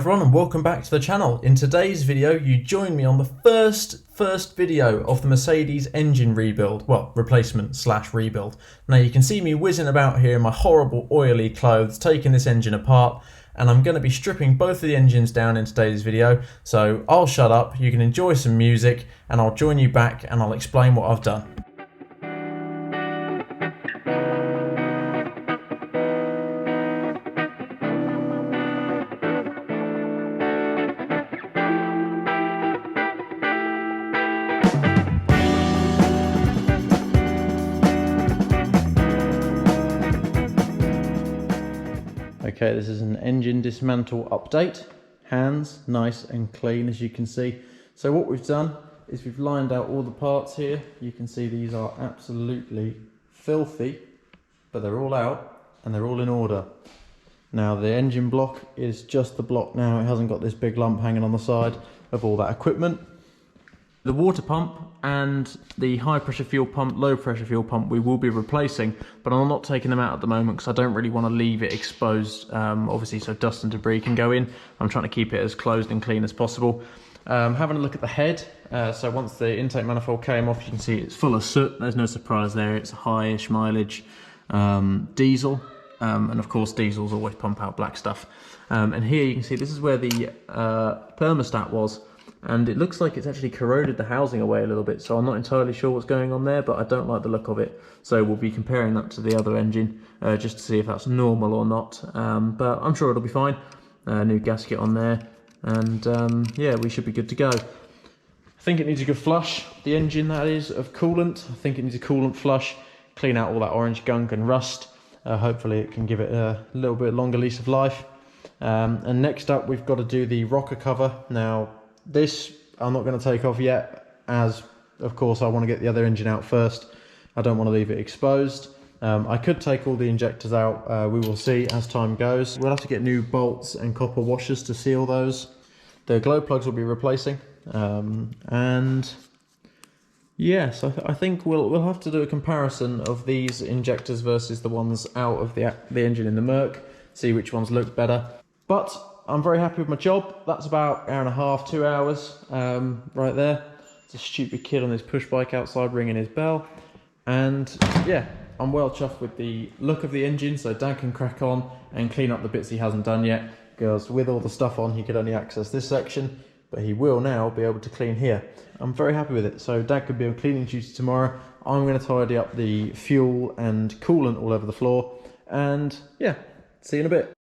everyone and welcome back to the channel. In today's video you join me on the first video of the Mercedes engine rebuild, well replacement slash rebuild. Now you can see me whizzing about here in my horrible oily clothes taking this engine apart, and I'm going to be stripping both of the engines down in today's video, so I'll shut up, you can enjoy some music and I'll join you back and I'll explain what I've done. Okay, this is an engine dismantle update. Hands nice and clean, as you can see. So what we've done is we've lined out all the parts here. You can see these are absolutely filthy, but they're all out and they're all in order. Now the engine block is just the block now. It hasn't got this big lump hanging on the side of all that equipment. The water pump and the high pressure fuel pump, low pressure fuel pump we will be replacing, but I'm not taking them out at the moment because I don't really want to leave it exposed, obviously, so dust and debris can go in. I'm trying to keep it as closed and clean as possible. Having a look at the head, so once the intake manifold came off, you can see it's full of soot. There's no surprise there, it's a high-ish mileage diesel, and of course diesels always pump out black stuff. And here you can see this is where the thermostat was. And it looks like it's actually corroded the housing away a little bit, so I'm not entirely sure what's going on there, but I don't like the look of it. So we'll be comparing that to the other engine just to see if that's normal or not, but I'm sure it'll be fine. New gasket on there, and yeah, we should be good to go. I think it needs a good flush, the engine that is, of coolant. I think it needs a coolant flush, clean out all that orange gunk and rust. Hopefully it can give it a little bit longer lease of life. And next up we've got to do the rocker cover. Now this I'm not going to take off yet, as of course I want to get the other engine out first. I don't want to leave it exposed. I could take all the injectors out, we will see as time goes. We'll have to get new bolts and copper washers to seal those. The glow plugs will be replacing, and yes, I think we'll have to do a comparison of these injectors versus the ones out of the engine in the Merc, see which ones look better. But I'm very happy with my job. That's about an hour and a half, 2 hours right there. It's a stupid kid on his push bike outside ringing his bell. And yeah, I'm well chuffed with the look of the engine, so Dad can crack on and clean up the bits he hasn't done yet. Because with all the stuff on, he could only access this section, but he will now be able to clean here. I'm very happy with it. So Dad could be on cleaning duty tomorrow. I'm going to tidy up the fuel and coolant all over the floor. And yeah, see you in a bit.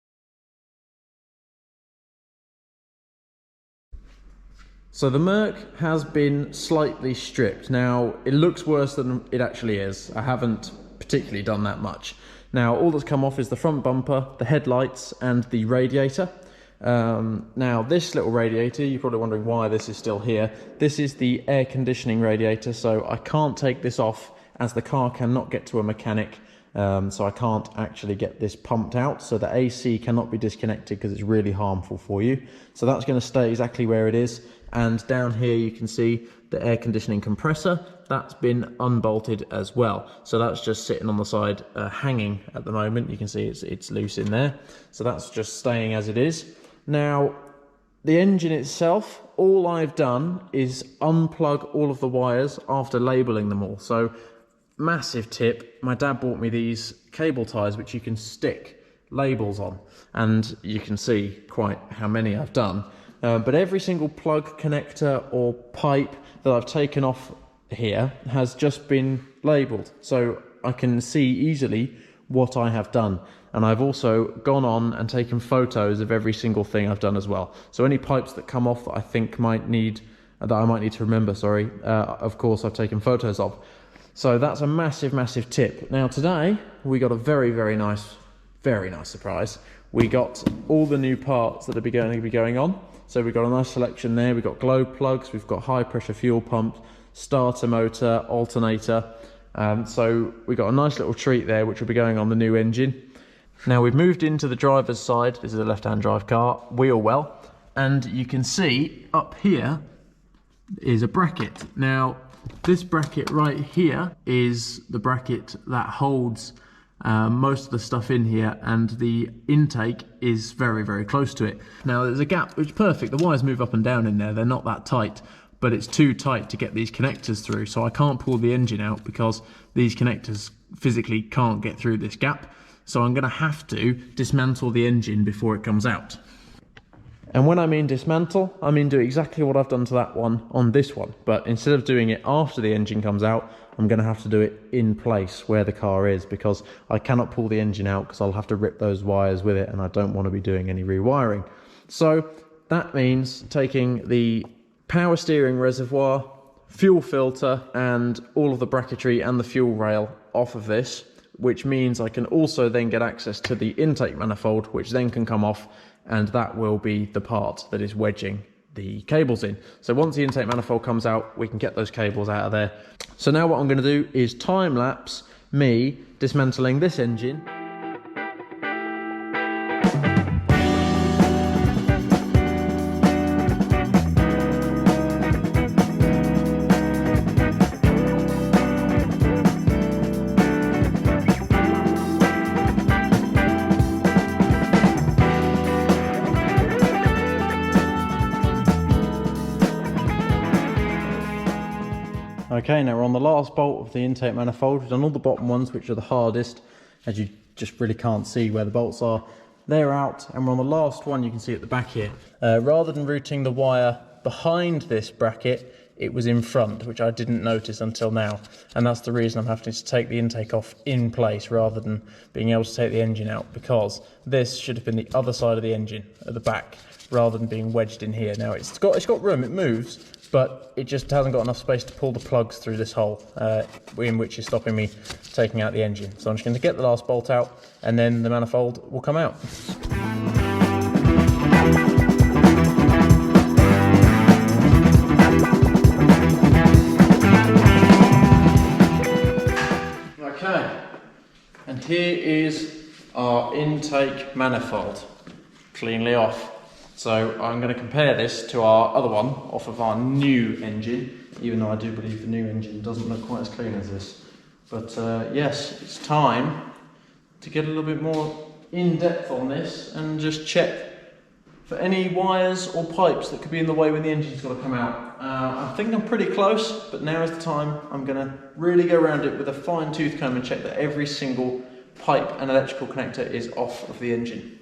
So the Merc has been slightly stripped. Now, it looks worse than it actually is. I haven't particularly done that much. Now, all that's come off is the front bumper, the headlights, and the radiator. Now, this little radiator, you're probably wondering why this is still here. This is the air conditioning radiator, so I can't take this off as the car cannot get to a mechanic. So I can't actually get this pumped out, so the AC cannot be disconnected because it's really harmful for you. So that's going to stay exactly where it is. And down here you can see the air conditioning compressor, that's been unbolted as well. So that's just sitting on the side hanging at the moment. You can see it's loose in there. So that's just staying as it is. Now, the engine itself, all I've done is unplug all of the wires after labeling them all. So massive tip, my dad bought me these cable ties which you can stick labels on, and you can see quite how many I've done. But every single plug, connector or pipe that I've taken off here has just been labelled, so I can see easily what I have done. And I've also gone on and taken photos of every single thing I've done as well. So any pipes that come off that I think I might need to remember, of course I've taken photos of. So that's a massive tip. Now today we got a very nice surprise. We got all the new parts that are going to be going on. So we've got a nice selection there. We've got glow plugs, we've got high pressure fuel pump, starter motor, alternator. So we've got a nice little treat there which will be going on the new engine. Now we've moved into the driver's side. This is a left-hand drive car, wheel well. And you can see up here is a bracket. Now this bracket right here is the bracket that holds most of the stuff in here, and the intake is very, very close to it. Now there's a gap, which is perfect. The wires move up and down in there. They're not that tight, but it's too tight to get these connectors through. So I can't pull the engine out because these connectors physically can't get through this gap. So I'm gonna have to dismantle the engine before it comes out. And when I mean dismantle, I mean do exactly what I've done to that one on this one. But instead of doing it after the engine comes out, I'm going to have to do it in place where the car is, because I cannot pull the engine out because I'll have to rip those wires with it, and I don't want to be doing any rewiring. So that means taking the power steering reservoir, fuel filter, and all of the bracketry and the fuel rail off of this, which means I can also then get access to the intake manifold, which then can come off, and that will be the part that is wedging the cables in. So once the intake manifold comes out, we can get those cables out of there. So now what I'm going to do is time lapse me dismantling this engine. Okay, now we're on the last bolt of the intake manifold. We've done all the bottom ones, which are the hardest, as you just really can't see where the bolts are. They're out, and we're on the last one you can see at the back here. Rather than routing the wire behind this bracket, it was in front, which I didn't notice until now. And that's the reason I'm having to take the intake off in place rather than being able to take the engine out, because this should have been the other side of the engine at the back rather than being wedged in here. Now it's got room, it moves, but it just hasn't got enough space to pull the plugs through this hole, in which is stopping me taking out the engine. So I'm just going to get the last bolt out, and then the manifold will come out. Okay, and here is our intake manifold, cleanly off. So I'm going to compare this to our other one off of our new engine, even though I do believe the new engine doesn't look quite as clean as this. But yes, it's time to get a little bit more in depth on this and just check for any wires or pipes that could be in the way when the engine's got to come out. I think I'm pretty close, but now is the time. I'm going to really go around it with a fine tooth comb and check that every single pipe and electrical connector is off of the engine.